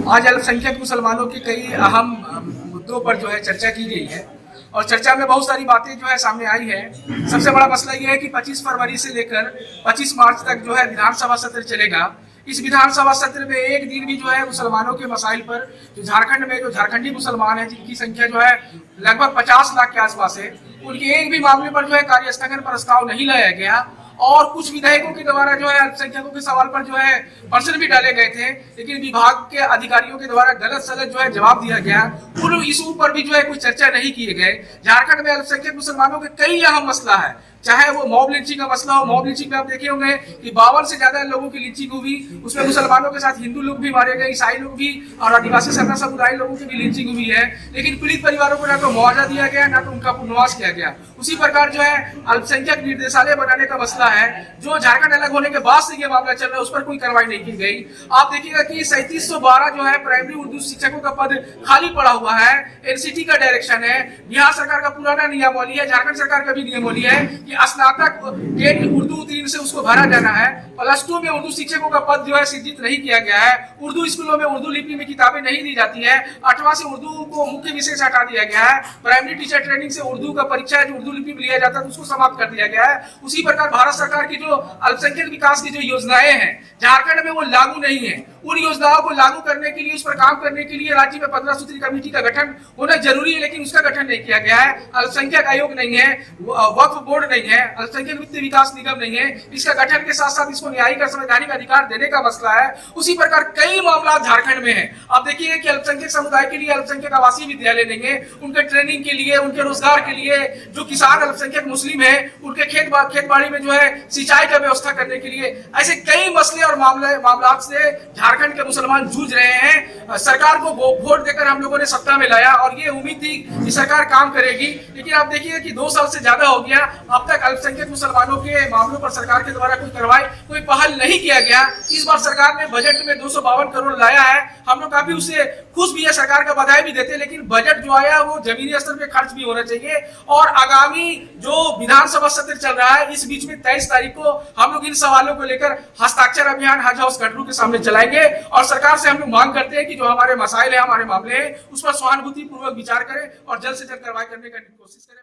आज अल्पसंख्यक मुसलमानों के कई अहम मुद्दों पर जो है चर्चा की गई है और चर्चा में बहुत सारी बातें जो है सामने आई है। सबसे बड़ा मसला ये है कि 25 फरवरी से लेकर 25 मार्च तक जो है विधानसभा सत्र चलेगा। इस विधानसभा सत्र में एक दिन भी जो है मुसलमानों के मसाइल पर जो झारखंड में जो झारखंडी मुसलमान हैं जिनकी संख्या जो है लगभग 50 लाख के आसपास है, उनके एक भी मामले पर जो है कार्यस्थगन प्रस्ताव नहीं लाया गया। और कुछ विधायकों के द्वारा जो है अल्पसंख्यकों के सवाल पर जो है प्रश्न भी डाले गए थे, लेकिन विभाग के अधिकारियों के द्वारा गलत सलत जो है जवाब दिया गया। उन इशू पर भी जो है कोई चर्चा नहीं किए गए। झारखंड में अल्पसंख्यक मुसलमानों के कई अहम मसला है, चाहे वो मॉब लिंचिंग का मसला हो। मॉब लिंचिंग में आप देखे होंगे कि 52 से ज्यादा लोगों की लिंचिंग हुई। उसमें मुसलमानों के साथ हिंदू लोग भी मारे गए, ईसाई लोग भी और आदिवासी सरना समुदाय लोगों की भी लिंचिंग हुई है। लेकिन पीड़ित परिवारों को ना तो मुआवजा दिया गया, ना तो उनका पुनर्वास किया गया। उसी प्रकार जो है अल्पसंख्यक निर्देशालय बनाने का मसला है, जो झारखंड अलग होने के बाद से ये मामला चल रहा है, उस पर कोई कार्रवाई नहीं की गई। आप देखिएगा कि 3712 जो है प्राइमरी उर्दू शिक्षकों का पद खाली पड़ा हुआ है। एनसीटी का डायरेक्शन है, बिहार सरकार का पुराना नियमावली है, झारखंड सरकार का भी नियमावली है कि स्नातक उर्दू उत्तीर्ण से उसको भरा जाना है। +2 में उर्दू शिक्षकों का पद जो है सृजित नहीं किया गया है। उर्दू स्कूलों में उर्दू लिपि में किताबें नहीं दी जाती है। 8वां से उर्दू को मुख्य विषय से हटा दिया गया है। प्राइमरी टीचर ट्रेनिंग से उर्दू का परीक्षा जो उर्दू लिपि में लिया जाता है उसको समाप्त कर दिया गया है। उसी प्रकार भारत सरकार की जो अल्पसंख्यक विकास की जो योजनाएं हैं झारखंड में वो लागू नहीं है। उन योजनाओं को लागू करने के लिए, उस पर काम करने के लिए राज्य में 15 सूत्री कमेटी का गठन होना जरूरी है, लेकिन उसका गठन नहीं किया गया है। अल्पसंख्यक आयोग नहीं है, वक्फ बोर्ड नहीं है, अल्पसंख्यक वित्त विकास निगम नहीं है। इसका गठन के साथ साथ इसको न्यायिक और संवैधानिक अधिकार देने का मसला है। उसी प्रकार कई मामला झारखंड में है। आप देखिए कि अल्पसंख्यक समुदाय के लिए अल्पसंख्यक आवासीय विद्यालय नहीं है, उनके ट्रेनिंग के लिए, उनके रोजगार के लिए। जो किसान अल्पसंख्यक मुस्लिम है उनके खेत बाड़ी में जो है सिंचाई का व्यवस्था करने के लिए। ऐसे कई मसले और मामला से झारखंड के मुसलमान जूझ रहे हैं। सरकार को वोट देकर हम लोगों ने सत्ता में लाया और ये उम्मीद थी कि सरकार काम करेगी, लेकिन आप देखिए कि 2 साल से ज्यादा हो गया, अब तक अल्पसंख्यक मुसलमानों के मामलों पर सरकार के द्वारा कोई कार्रवाई, कोई पहल नहीं किया गया। इस बार सरकार ने बजट में 252 करोड़ लाया है। हम लोग काफी उससे खुश भी है, सरकार का बधाई भी देते हैं, लेकिन बजट जो आया वो जमीनी स्तर पे खर्च भी होना चाहिए। और आगामी जो विधानसभा सत्र चल रहा है, इस बीच में 23 तारीख को हम लोग इन सवालों को लेकर हस्ताक्षर अभियान हज हाउस गटरू के सामने चलाएंगे और सरकार से हम लोग मांग करते हैं कि जो हमारे मसाइल है, हमारे मामले हैं, उस पर सहानुभूति पूर्वक विचार करें और जल्द से जल्द कार्रवाई करने की कोशिश करें।